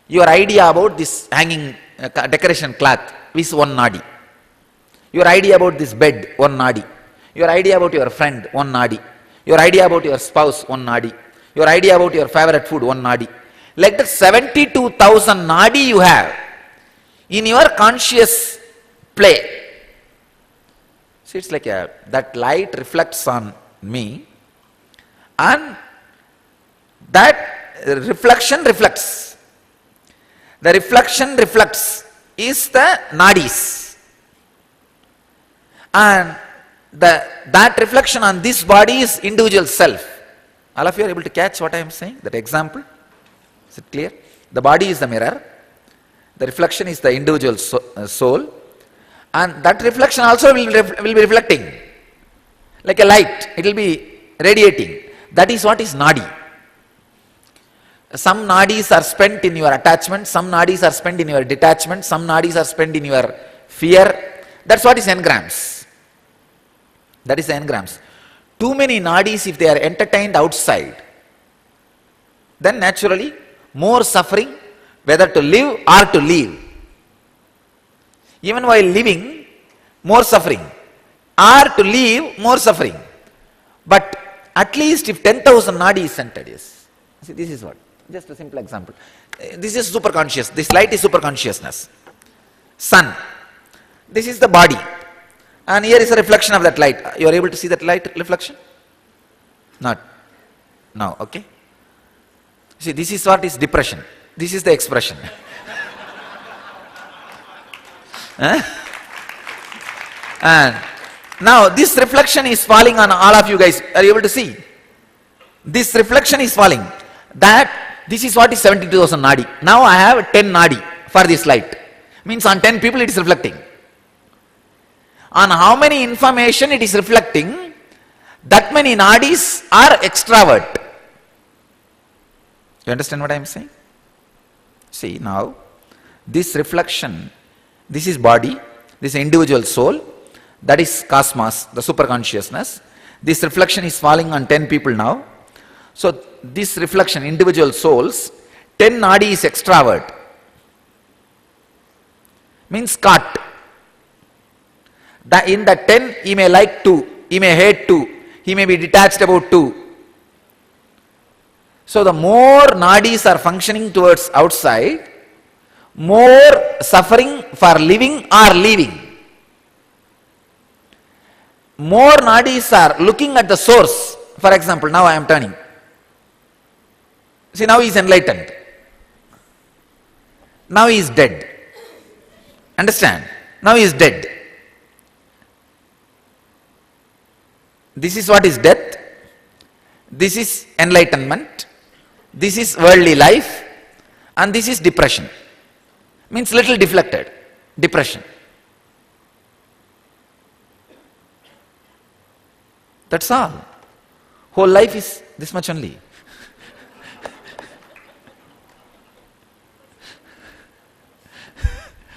Your idea about this hanging decoration cloth is one nadi. Your idea about this bed, one nadi. Your idea about your friend, one nadi. Your idea about your spouse, one nadi. Your idea about your favorite food, one nadi. Like that 72,000 nadi you have in your conscious play. See, it's like that light reflects on me, and that reflection reflects. The reflection reflects is the nadis. And that reflection on this body is individual self. All of you are able to catch what I am saying? That example? Is it clear? The body is the mirror. The reflection is the individual soul. And that reflection also will be reflecting. Like a light, it will be radiating. That is what is nadi. Some nadis are spent in your attachment, some nadis are spent in your detachment, some nadis are spent in your fear. That's what is engrams. That is the engrams. Too many nadis, if they are entertained outside, then naturally more suffering, whether to live or to leave. Even while living, more suffering, or to leave, more suffering. But at least if 10,000 nadi is centered, yes. See, this is what. Just a simple example. This is superconscious. This light is superconsciousness. Sun. This is the body. And here is a reflection of that light. You are able to see that light reflection? Not. Now, okay? See, this is what is depression. This is the expression. And now this reflection is falling on all of you guys. Are you able to see? This reflection is falling. This is what is 72,000 nadi. Now I have 10 nadi for this light. Means on 10 people it is reflecting. On how many information it is reflecting, that many nadis are extravert. You understand what I am saying? See, now this reflection, this is body, this is individual soul, that is cosmos, the superconsciousness. This reflection is falling on 10 people now. So this reflection, individual souls, 10 nadi is extravert. Means caught. In the 10, he may like 2, he may hate 2, he may be detached about 2. So the more nadis are functioning towards outside, more suffering for living or leaving. More nadis are looking at the source. For example, now I am turning. See, now he is enlightened. Now he is dead. Understand? Now he is dead. This is what is death. This is enlightenment. This is worldly life. And this is depression. Means little deflected. Depression. That's all. Whole life is this much only.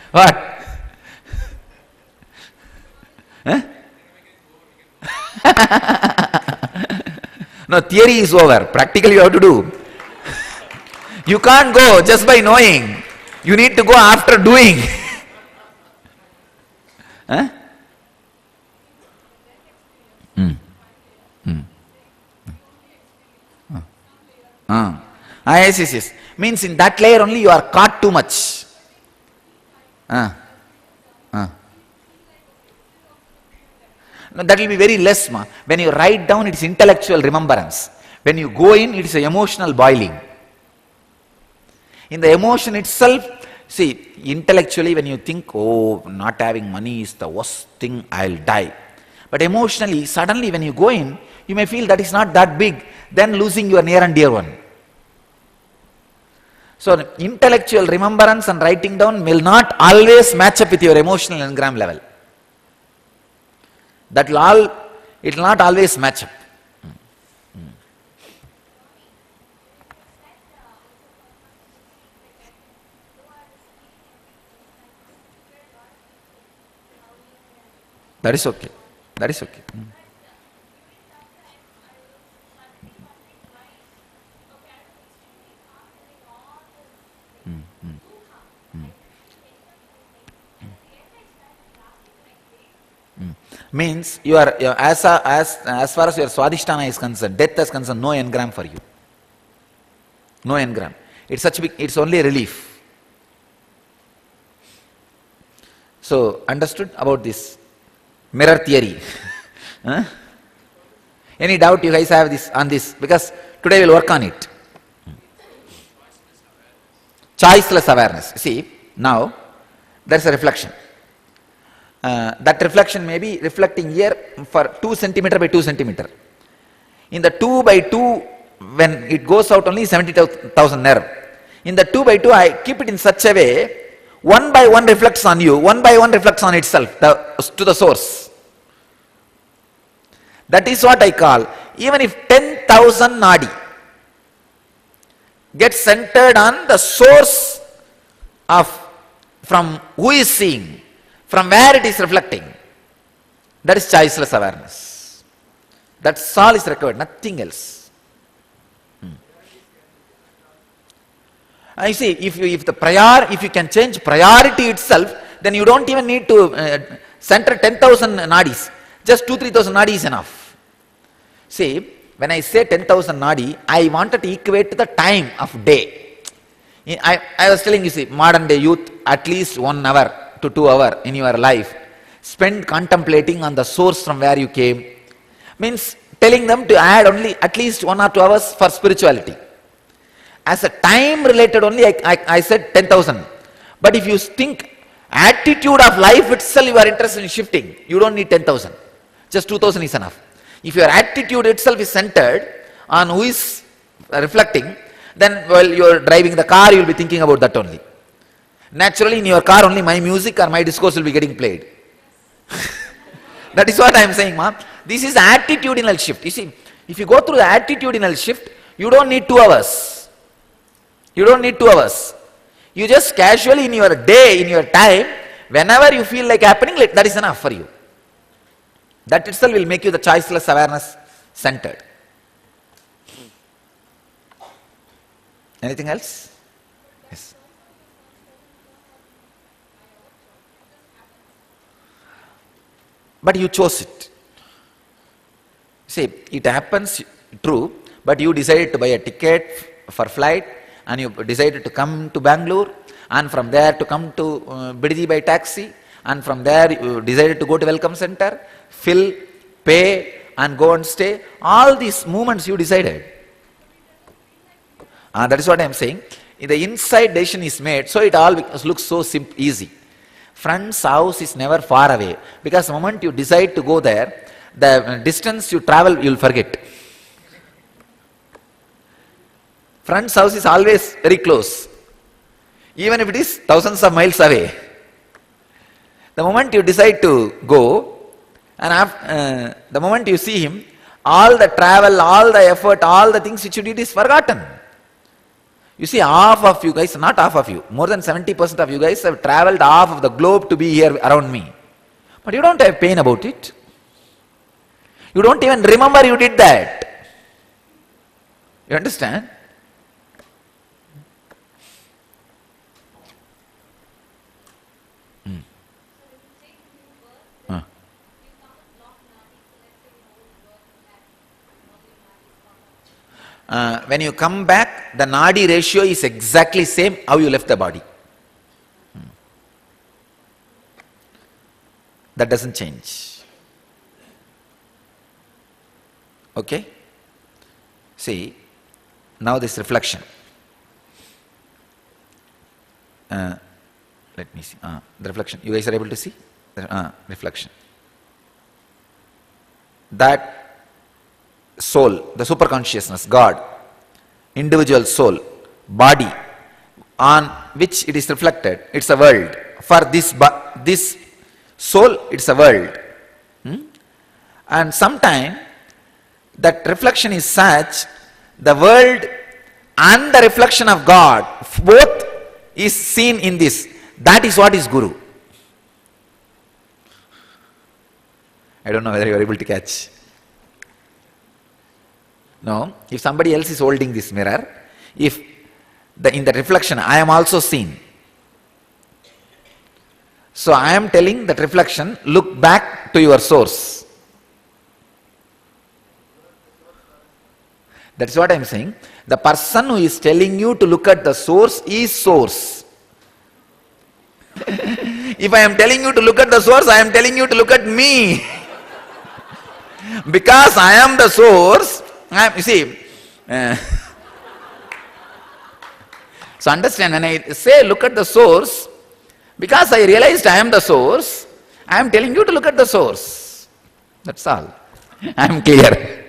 What? Huh? No, theory is over. Practically you have to do. You can't go just by knowing. You need to go after doing. Huh? Yes. Means in that layer only you are caught too much. No, that will be very less. When you write down, it is intellectual remembrance. When you go in, it is emotional boiling. In the emotion itself, see, intellectually when you think, oh, not having money is the worst thing, I'll die. But emotionally, suddenly when you go in, you may feel that is not that big, then losing your near and dear one. So intellectual remembrance and writing down will not always match up with your emotional engram level. It will not always match up. That is okay. That is okay. Means as far as your swadhisthana is concerned, death is concerned, no engram for you. No engram. It's such big, it's only a relief. So, understood about this mirror theory? Huh? Any doubt you guys have this on this? Because today we'll work on it. Choiceless awareness. See, now there's a reflection. That reflection may be reflecting here for 2 centimeter by 2 centimeter. In the 2 by 2, when it goes out only 70,000 nerve. In the 2 by 2, I keep it in such a way, 1 by 1 reflects on you, 1 by 1 reflects on itself, to the source. That is what I call, even if 10,000 nadi gets centered on the source of, from who is seeing, from where it is reflecting, that is choiceless awareness. That's all is required, nothing else. I see, if you can change priority itself, then you don't even need to center 10,000 nadis. Just 2,000-3,000 nadi is enough. See, when I say 10,000 nadi, I wanted to equate to the time of day. I was telling you, see, modern day youth, at least 1 hour to 2 hours in your life, spend contemplating on the source from where you came. Means telling them to add only at least 1 or 2 hours for spirituality. As a time related only, I said 10,000. But if you think attitude of life itself you are interested in shifting, you don't need 10,000. Just 2,000 is enough. If your attitude itself is centered on who is reflecting, then while you are driving the car, you will be thinking about that only. Naturally, in your car only my music or my discourse will be getting played. That is what I am saying, ma'am. This is attitudinal shift. You see, if you go through the attitudinal shift, you don't need 2 hours. You don't need 2 hours. You just casually in your day, in your time, whenever you feel like happening, that is enough for you. That itself will make you the choiceless awareness centered. Anything else? Yes. But you chose it. See, it happens, true, but you decided to buy a ticket for flight and you decided to come to Bangalore and from there to come to Bidiji by taxi and from there you decided to go to Welcome Center, fill, pay and go and stay. All these movements you decided. That is what I am saying. The inside decision is made, so it all looks so simple, easy. Friend's house is never far away because the moment you decide to go there, the distance you travel, you will forget. Friend's house is always very close, even if it is thousands of miles away. The moment you decide to go, and after, the moment you see him, all the travel, all the effort, all the things which you did is forgotten. You see, half of you guys, not half of you, more than 70% of you guys have traveled half of the globe to be here around me. But you don't have pain about it. You don't even remember you did that. You understand? When you come back, the nadi ratio is exactly same how you left the body. That doesn't change. Okay? See, now this reflection. Let me see. The reflection. You guys are able to see? Reflection. That soul, the superconsciousness, God, individual soul, body, on which it is reflected, it's a world. For this soul, it's a world. And sometime that reflection is such, the world and the reflection of God, both is seen in this. That is what is Guru. I don't know whether you are able to catch. No, if somebody else is holding this mirror, if In the reflection, I am also seen. So I am telling that reflection, look back to your source. That's what I am saying. The person who is telling you to look at the source is source. If I am telling you to look at the source, I am telling you to look at me. Because I am the source, you see. So understand, when I say look at the source, because I realized I am the source, I am telling you to look at the source. That's all. I am clear.